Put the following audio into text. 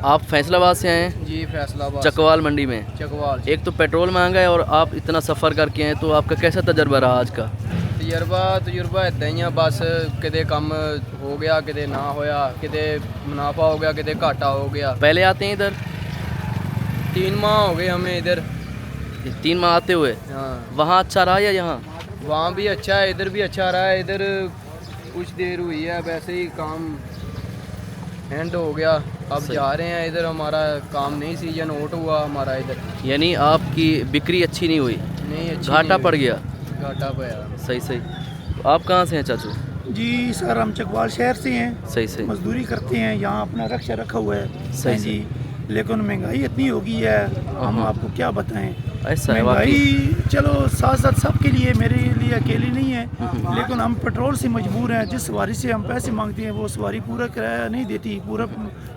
आप फैसलाबाद से आए हैं? जी फैसलाबाद चकवाल मंडी में। चकवाल एक तो पेट्रोल महंगा है और आप इतना सफ़र करके आए, तो आपका कैसा तजर्बा रहा आज का? तजुर्बा इदा ही आ, बस किते कम हो गया, किते ना होया, किते मुनाफा हो गया, किते घाटा हो गया। पहले आते हैं इधर? 3 माह हो गए हमें इधर। 3 माह आते हुए। हाँ, वहाँ अच्छा रहा या यहाँ? वहाँ भी अच्छा है, इधर भी अच्छा रहा है। इधर कुछ देर हुई है, वैसे ही काम एंड हो गया। अब सही। जा रहे हैं इधर, हमारा काम नहीं सीजन आउट हुआ हमारा इधर। यानी आपकी बिक्री अच्छी नहीं हुई, नहीं अच्छी घाटा नहीं पड़ हुई। गया। घाटा पड़ा। सही सही। तो आप कहाँ से हैं चाचू? जी सर, हम चकवाल शहर से हैं। सही सही। मजदूरी करते हैं, यहाँ अपना रक्षा रखा हुआ है। सही हैं जी, लेकिन महंगाई इतनी हो गई है, हम हाँ। आपको क्या बताएं। ऐसा है वाकई। महंगाई चलो साथ साथ सबके लिए, मेरे लिए अकेले नहीं है, लेकिन हम पेट्रोल से मजबूर हैं। जिस सवारी से हम पैसे मांगते हैं वो सवारी पूरा किराया नहीं देती, पूरा